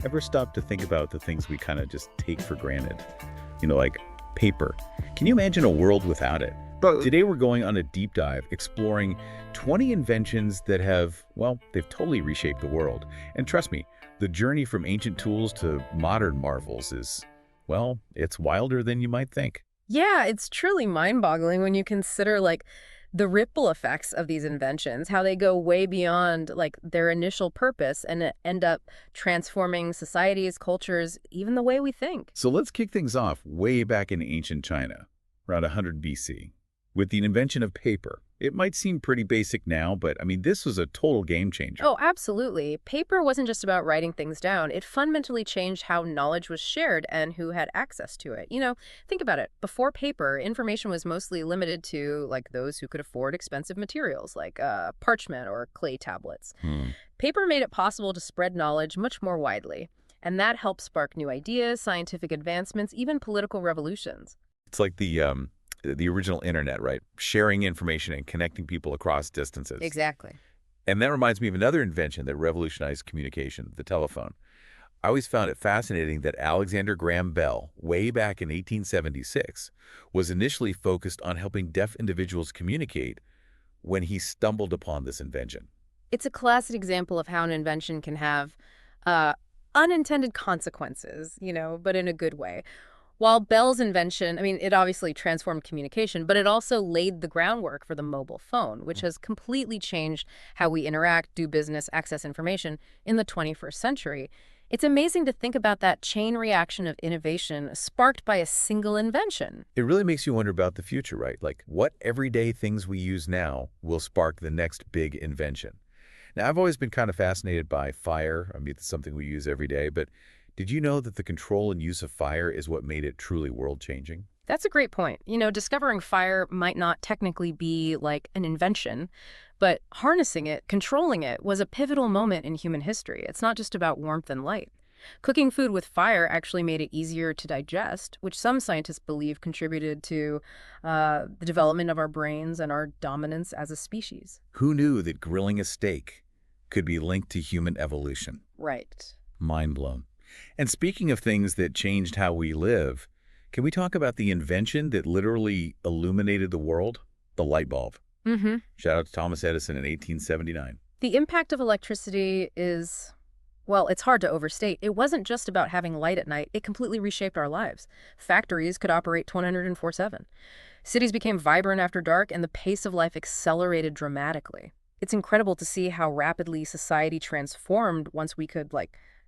Ever stop to think about the things we kind of just take for granted? Like paper. Can you imagine a world without it? But Today we're going on a deep dive exploring 20 inventions that have, well, they've totally reshaped the world. And trust me, the journey from ancient tools to modern marvels is, well, it's wilder than you might think. Yeah, it's truly mind-boggling when you consider the ripple effects of these inventions, how they go way beyond their initial purpose and end up transforming societies, cultures, even the way we think. So let's kick things off way back in ancient China, around 100 BC, with the invention of paper. It might seem pretty basic now, but I mean, this was a total game changer. Oh, absolutely. Paper wasn't just about writing things down. It fundamentally changed how knowledge was shared and who had access to it. Think about it. Before paper, information was mostly limited to those who could afford expensive materials like parchment or clay tablets. Paper made it possible to spread knowledge much more widely, and that helped spark new ideas, scientific advancements, even political revolutions. It's like the original internet, right? Sharing information and connecting people across distances. Exactly. And that reminds me of another invention that revolutionized communication, the telephone. I always found it fascinating that Alexander Graham Bell, way back in 1876, was initially focused on helping deaf individuals communicate when he stumbled upon this invention. It's a classic example of how an invention can have uh, unintended consequences, but in a good way. While Bell's invention, it obviously transformed communication, but it also laid the groundwork for the mobile phone, which has completely changed how we interact, do business, access information in the 21st century. It's amazing to think about that chain reaction of innovation sparked by a single invention. It really makes you wonder about the future, right? Like what everyday things we use now will spark the next big invention. Now, I've always been kind of fascinated by fire. It's something we use every day, but did you know that the control and use of fire is what made it truly world-changing? That's a great point. Discovering fire might not technically be like an invention, but harnessing it, controlling it, was a pivotal moment in human history. It's not just about warmth and light. Cooking food with fire actually made it easier to digest, which some scientists believe contributed to the development of our brains and our dominance as a species. Who knew that grilling a steak could be linked to human evolution? Right. Mind blown. And speaking of things that changed how we live, can we talk about the invention that literally illuminated the world? The light bulb. Mm-hmm. Shout out to Thomas Edison in 1879. The impact of electricity is, well, it's hard to overstate. It wasn't just about having light at night. It completely reshaped our lives. Factories could operate 24/7. Cities became vibrant after dark, and the pace of life accelerated dramatically. It's incredible to see how rapidly society transformed once we could,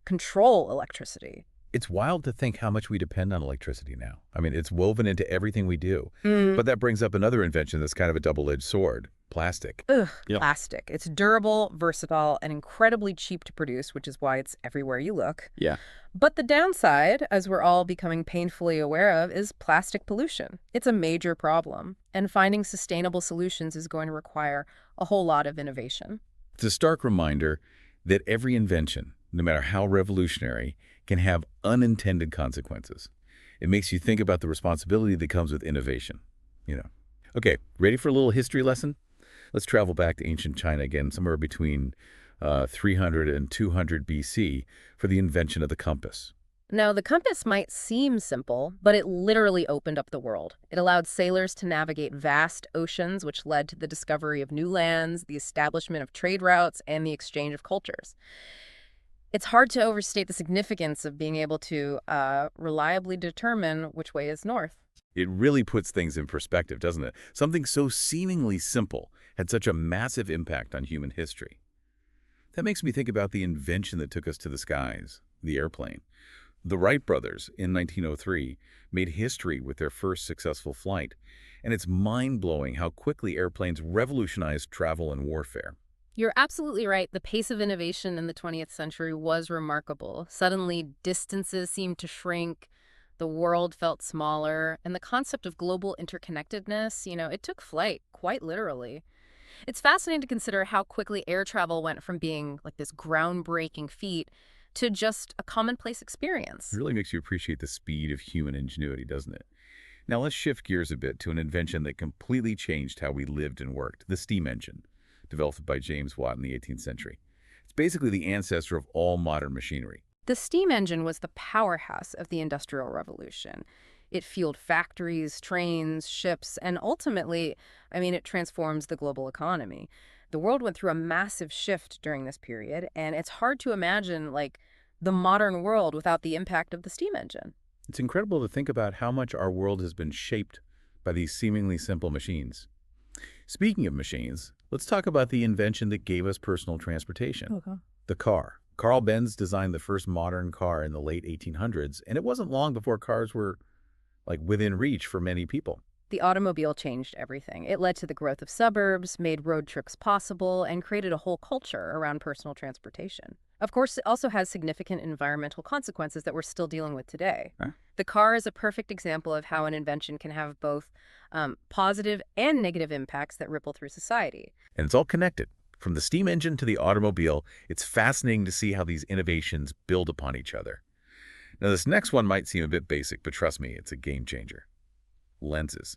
control electricity. It's wild to think how much we depend on electricity now. It's woven into everything we do. Mm. But that brings up another invention that's kind of a double-edged sword, plastic. Ugh, Yeah. plastic. It's durable, versatile, and incredibly cheap to produce, which is why it's everywhere you look. Yeah. But the downside, as we're all becoming painfully aware of, is plastic pollution. It's a major problem, and finding sustainable solutions is going to require a whole lot of innovation. It's a stark reminder that every invention, no matter how revolutionary, can have unintended consequences. It makes you think about the responsibility that comes with innovation. Okay, ready for a little history lesson? Let's travel back to ancient China again, somewhere between 300 and 200 BC for the invention of the compass. Now, the compass might seem simple, but it literally opened up the world. It allowed sailors to navigate vast oceans, which led to the discovery of new lands, the establishment of trade routes, and the exchange of cultures. It's hard to overstate the significance of being able to reliably determine which way is north. It really puts things in perspective, doesn't it? Something so seemingly simple had such a massive impact on human history. That makes me think about the invention that took us to the skies, the airplane. The Wright brothers, in 1903, made history with their first successful flight, and it's mind-blowing how quickly airplanes revolutionized travel and warfare. You're absolutely right. The pace of innovation in the 20th century was remarkable. Suddenly, distances seemed to shrink, the world felt smaller, and the concept of global interconnectedness, it took flight, quite literally. It's fascinating to consider how quickly air travel went from being this groundbreaking feat to just a commonplace experience. It really makes you appreciate the speed of human ingenuity, doesn't it? Now let's shift gears a bit to an invention that completely changed how we lived and worked, the steam engine, developed by James Watt in the 18th century. It's basically the ancestor of all modern machinery. The steam engine was the powerhouse of the Industrial Revolution. It fueled factories, trains, ships, and ultimately, it transforms the global economy. The world went through a massive shift during this period, and it's hard to imagine, the modern world without the impact of the steam engine. It's incredible to think about how much our world has been shaped by these seemingly simple machines. Speaking of machines, let's talk about the invention that gave us personal transportation, Okay. the car. Carl Benz designed the first modern car in the late 1800s, and it wasn't long before cars were within reach for many people. The automobile changed everything. It led to the growth of suburbs, made road trips possible, and created a whole culture around personal transportation. Of course, it also has significant environmental consequences that we're still dealing with today. Huh? The car is a perfect example of how an invention can have both positive and negative impacts that ripple through society. And it's all connected. From the steam engine to the automobile, it's fascinating to see how these innovations build upon each other. Now, this next one might seem a bit basic, but trust me, it's a game changer. Lenses.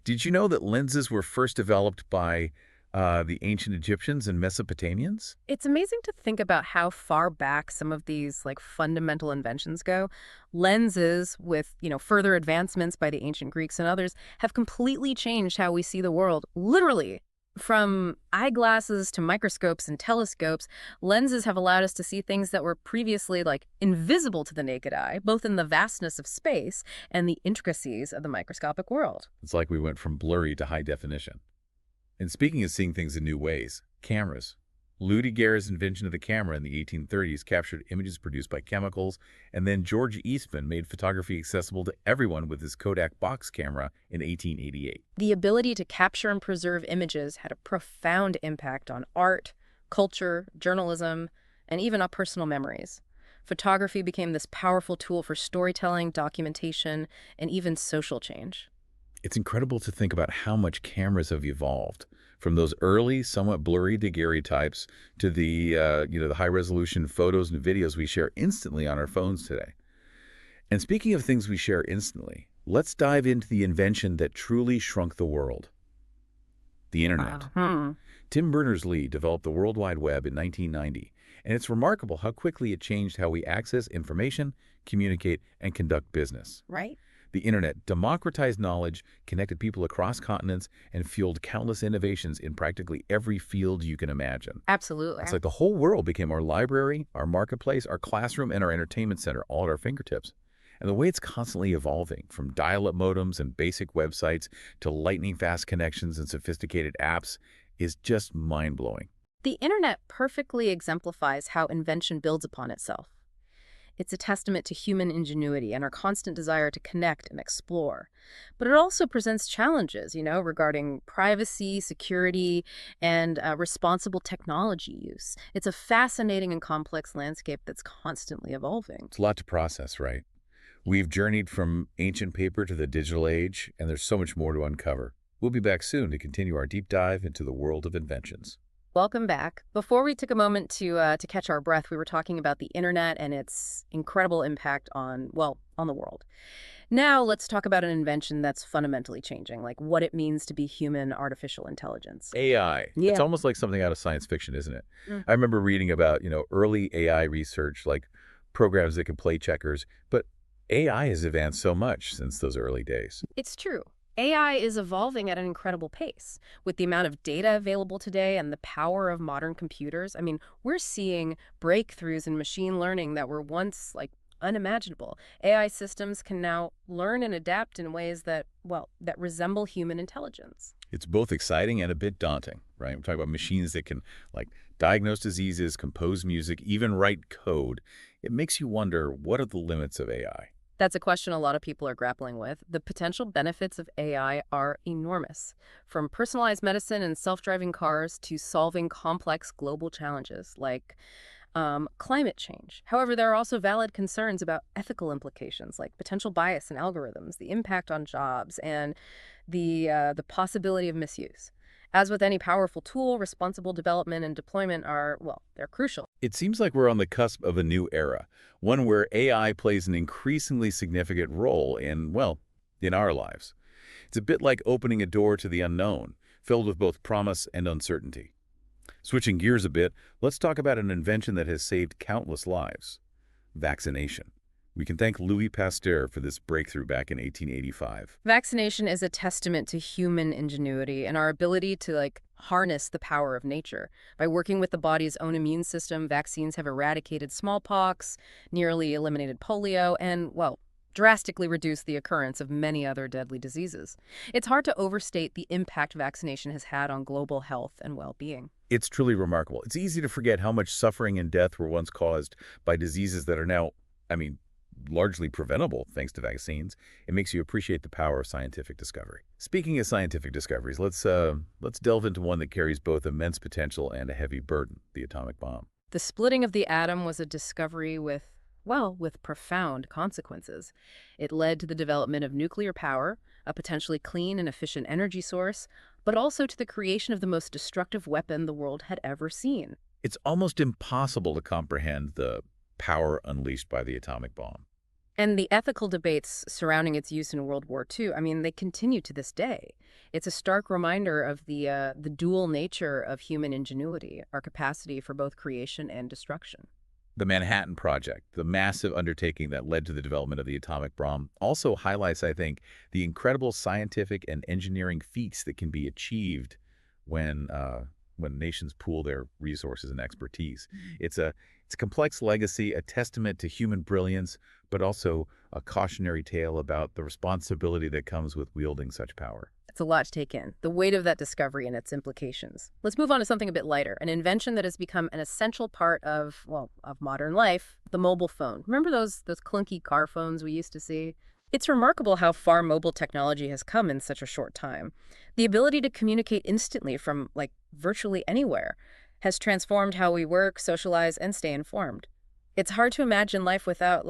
Did you know that lenses were first developed by the ancient Egyptians and Mesopotamians? It's amazing to think about how far back some of these fundamental inventions go. Lenses with, further advancements by the ancient Greeks and others have completely changed how we see the world, literally. From eyeglasses to microscopes and telescopes, lenses have allowed us to see things that were previously invisible to the naked eye, both in the vastness of space and the intricacies of the microscopic world. It's like we went from blurry to high definition. And speaking of seeing things in new ways, cameras. Lou Daguerre's invention of the camera in the 1830s captured images produced by chemicals, and then George Eastman made photography accessible to everyone with his Kodak box camera in 1888. The ability to capture and preserve images had a profound impact on art, culture, journalism, and even our personal memories. Photography became this powerful tool for storytelling, documentation, and even social change. It's incredible to think about how much cameras have evolved, from those early, somewhat blurry daguerreotypes to the high-resolution photos and videos we share instantly on our phones today. And speaking of things we share instantly, let's dive into the invention that truly shrunk the world, the Internet. Tim Berners-Lee developed the World Wide Web in 1990, and it's remarkable how quickly it changed how we access information, communicate, and conduct business. Right? The Internet democratized knowledge, connected people across continents, and fueled countless innovations in practically every field you can imagine. Absolutely. It's like the whole world became our library, our marketplace, our classroom, and our entertainment center all at our fingertips. And the way it's constantly evolving, from dial-up modems and basic websites to lightning-fast connections and sophisticated apps, is just mind-blowing. The internet perfectly exemplifies how invention builds upon itself. It's a testament to human ingenuity and our constant desire to connect and explore. But it also presents challenges, regarding privacy, security, and responsible technology use. It's a fascinating and complex landscape that's constantly evolving. It's a lot to process, right? We've journeyed from ancient paper to the digital age, and there's so much more to uncover. We'll be back soon to continue our deep dive into the world of inventions. Welcome back. Before we took a moment to catch our breath, we were talking about the internet and its incredible impact on the world. Now let's talk about an invention that's fundamentally changing, like what it means to be human artificial intelligence. AI. Yeah. It's almost like something out of science fiction, isn't it? Mm. I remember reading about, early AI research, like programs that can play checkers, but AI has advanced so much since those early days. It's true. AI is evolving at an incredible pace. With the amount of data available today and the power of modern computers, we're seeing breakthroughs in machine learning that were once, unimaginable. AI systems can now learn and adapt in ways that resemble human intelligence. It's both exciting and a bit daunting, right? We're talking about machines that can, diagnose diseases, compose music, even write code. It makes you wonder, what are the limits of AI? That's a question a lot of people are grappling with. The potential benefits of AI are enormous, from personalized medicine and self-driving cars to solving complex global challenges like climate change. However, there are also valid concerns about ethical implications like potential bias in algorithms, the impact on jobs, and the possibility of misuse. As with any powerful tool, responsible development and deployment they're crucial. It seems like we're on the cusp of a new era, one where AI plays an increasingly significant role in our lives. It's a bit like opening a door to the unknown, filled with both promise and uncertainty. Switching gears a bit, let's talk about an invention that has saved countless lives, vaccination. We can thank Louis Pasteur for this breakthrough back in 1885. Vaccination is a testament to human ingenuity and our ability to, harness the power of nature. By working with the body's own immune system, vaccines have eradicated smallpox, nearly eliminated polio, and, well, drastically reduced the occurrence of many other deadly diseases. It's hard to overstate the impact vaccination has had on global health and well-being. It's truly remarkable. It's easy to forget how much suffering and death were once caused by diseases that are now, largely preventable thanks to vaccines. It makes you appreciate the power of scientific discovery. Speaking of scientific discoveries, let's delve into one that carries both immense potential and a heavy burden, the atomic bomb. The splitting of the atom was a discovery with profound consequences. It led to the development of nuclear power, a potentially clean and efficient energy source, but also to the creation of the most destructive weapon the world had ever seen. It's almost impossible to comprehend the power unleashed by the atomic bomb. And the ethical debates surrounding its use in World War II, they continue to this day. It's a stark reminder of the dual nature of human ingenuity, our capacity for both creation and destruction. The Manhattan Project, the massive undertaking that led to the development of the atomic bomb, also highlights, I think, the incredible scientific and engineering feats that can be achieved when nations pool their resources and expertise. It's a complex legacy, a testament to human brilliance, but also a cautionary tale about the responsibility that comes with wielding such power. It's a lot to take in, the weight of that discovery and its implications. Let's move on to something a bit lighter, an invention that has become an essential part of modern life, the mobile phone. Remember those clunky car phones we used to see? It's remarkable how far mobile technology has come in such a short time. The ability to communicate instantly from, virtually anywhere has transformed how we work, socialize, and stay informed. It's hard to imagine life without,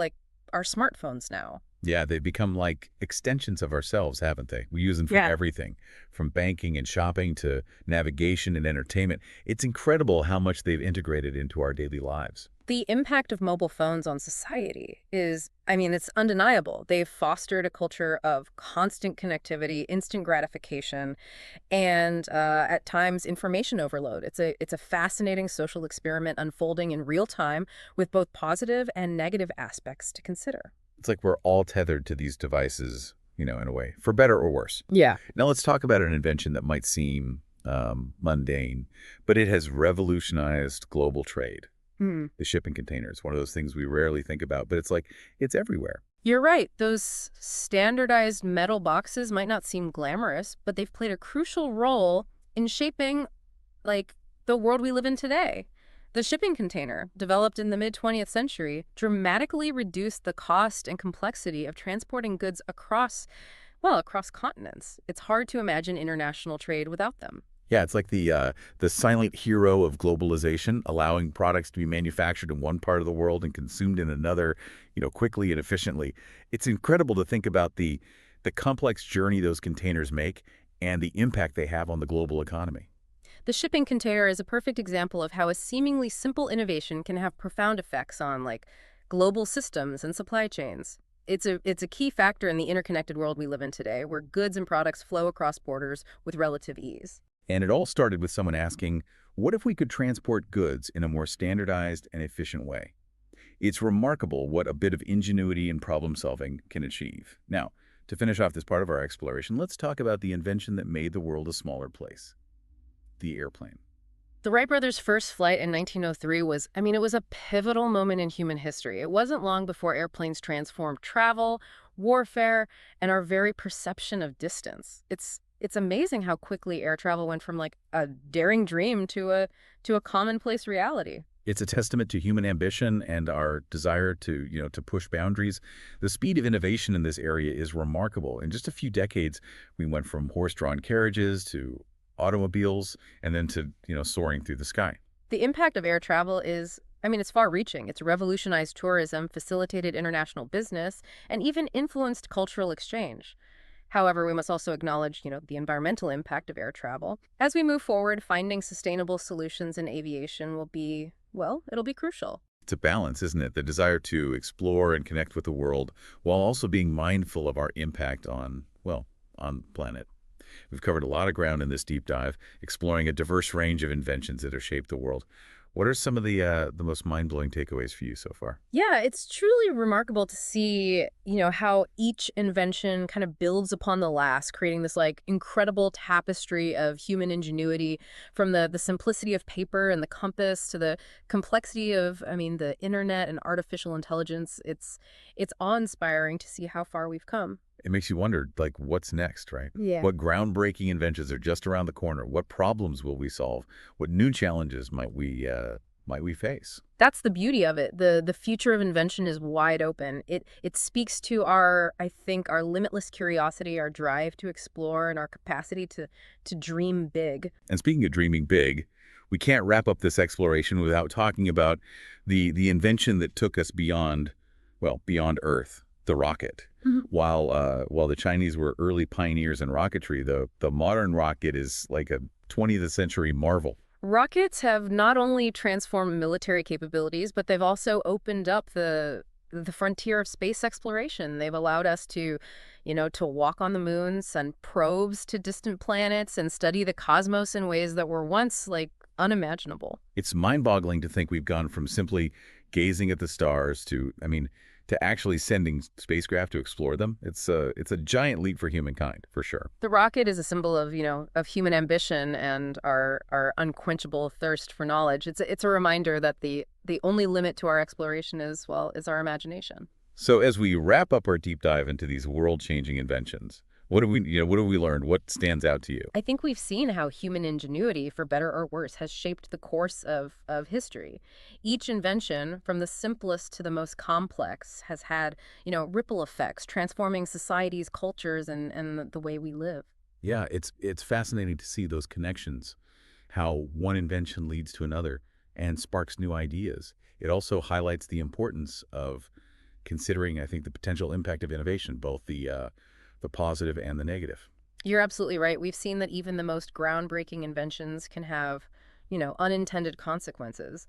our smartphones now. Yeah, they've become like extensions of ourselves, haven't they? We use them for Yeah. everything, from banking and shopping to navigation and entertainment. It's incredible how much they've integrated into our daily lives. The impact of mobile phones on society is, it's undeniable. They've fostered a culture of constant connectivity, instant gratification, and at times information overload. It's a fascinating social experiment unfolding in real time with both positive and negative aspects to consider. It's like we're all tethered to these devices, in a way, for better or worse. Yeah. Now let's talk about an invention that might seem mundane, but it has revolutionized global trade. The shipping containers, one of those things we rarely think about, but it's everywhere. You're right. Those standardized metal boxes might not seem glamorous, but they've played a crucial role in shaping, the world we live in today. The shipping container, developed in the mid-20th century, dramatically reduced the cost and complexity of transporting goods across continents. It's hard to imagine international trade without them. Yeah, it's like the silent hero of globalization, allowing products to be manufactured in one part of the world and consumed in another, quickly and efficiently. It's incredible to think about the complex journey those containers make and the impact they have on the global economy. The shipping container is a perfect example of how a seemingly simple innovation can have profound effects on, global systems and supply chains. It's a key factor in the interconnected world we live in today, where goods and products flow across borders with relative ease. And it all started with someone asking, what if we could transport goods in a more standardized and efficient way? It's remarkable what a bit of ingenuity and problem solving can achieve. Now, to finish off this part of our exploration, let's talk about the invention that made the world a smaller place, the airplane. The Wright brothers' first flight in 1903 was a pivotal moment in human history. It wasn't long before airplanes transformed travel, warfare, and our very perception of distance. It's amazing how quickly air travel went from a daring dream to a commonplace reality. It's a testament to human ambition and our desire to push boundaries. The speed of innovation in this area is remarkable. In just a few decades, we went from horse-drawn carriages to automobiles and then to, soaring through the sky. The impact of air travel is, it's far-reaching. It's revolutionized tourism, facilitated international business, and even influenced cultural exchange. However, we must also acknowledge, the environmental impact of air travel. As we move forward, finding sustainable solutions in aviation will be, it'll be crucial. It's a balance, isn't it? The desire to explore and connect with the world while also being mindful of our impact on the planet. We've covered a lot of ground in this deep dive, exploring a diverse range of inventions that have shaped the world. What are some of the most mind-blowing takeaways for you so far? Yeah, it's truly remarkable to see, how each invention kind of builds upon the last, creating this like incredible tapestry of human ingenuity from the simplicity of paper and the compass to the complexity of, the internet and artificial intelligence. It's awe-inspiring to see how far we've come. It makes you wonder, like, what's next, right? Yeah. What groundbreaking inventions are just around the corner? What problems will we solve? What new challenges might we face? That's the beauty of it. The future of invention is wide open. It speaks to our, I think, our limitless curiosity, our drive to explore, and our capacity to dream big. And speaking of dreaming big, we can't wrap up this exploration without talking about the invention that took us beyond, well, beyond Earth, the rocket. Mhm. While the Chinese were early pioneers in rocketry, the modern rocket is like a 20th century marvel. Rockets have not only transformed military capabilities, but they've also opened up the frontier of space exploration. They've allowed us to walk on the moon, send probes to distant planets, and study the cosmos in ways that were once like unimaginable. It's mind-boggling to think we've gone from simply gazing at the stars to actually sending spacecraft to explore them. It's a giant leap for humankind, for sure. The rocket is a symbol of, of human ambition and our unquenchable thirst for knowledge. It's a reminder that the only limit to our exploration is our imagination. So as we wrap up our deep dive into these world-changing inventions, what have we learned? What stands out to you? I think we've seen how human ingenuity, for better or worse, has shaped the course of history. Each invention, from the simplest to the most complex, has had, ripple effects, transforming societies, cultures, and the way we live. Yeah, it's fascinating to see those connections, how one invention leads to another and sparks new ideas. It also highlights the importance of considering, I think, the potential impact of innovation, both the positive and the negative. You're absolutely right. We've seen that even the most groundbreaking inventions can have, unintended consequences.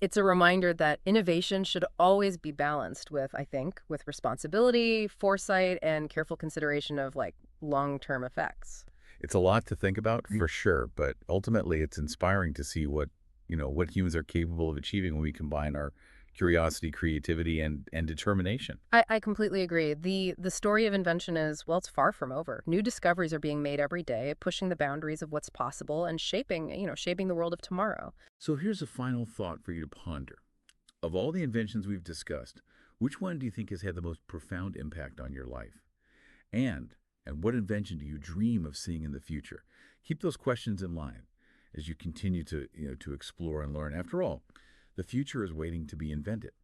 It's a reminder that innovation should always be balanced with, I think, with responsibility, foresight, and careful consideration of like long-term effects. It's a lot to think about for sure, but ultimately it's inspiring to see what humans are capable of achieving when we combine our curiosity, creativity, and determination. I completely agree. The story of invention is, well, it's far from over. New discoveries are being made every day, pushing the boundaries of what's possible and shaping the world of tomorrow. So here's a final thought for you to ponder. Of all the inventions we've discussed, which one do you think has had the most profound impact on your life? And what invention do you dream of seeing in the future? Keep those questions in mind as you continue to explore and learn. After all, the future is waiting to be invented.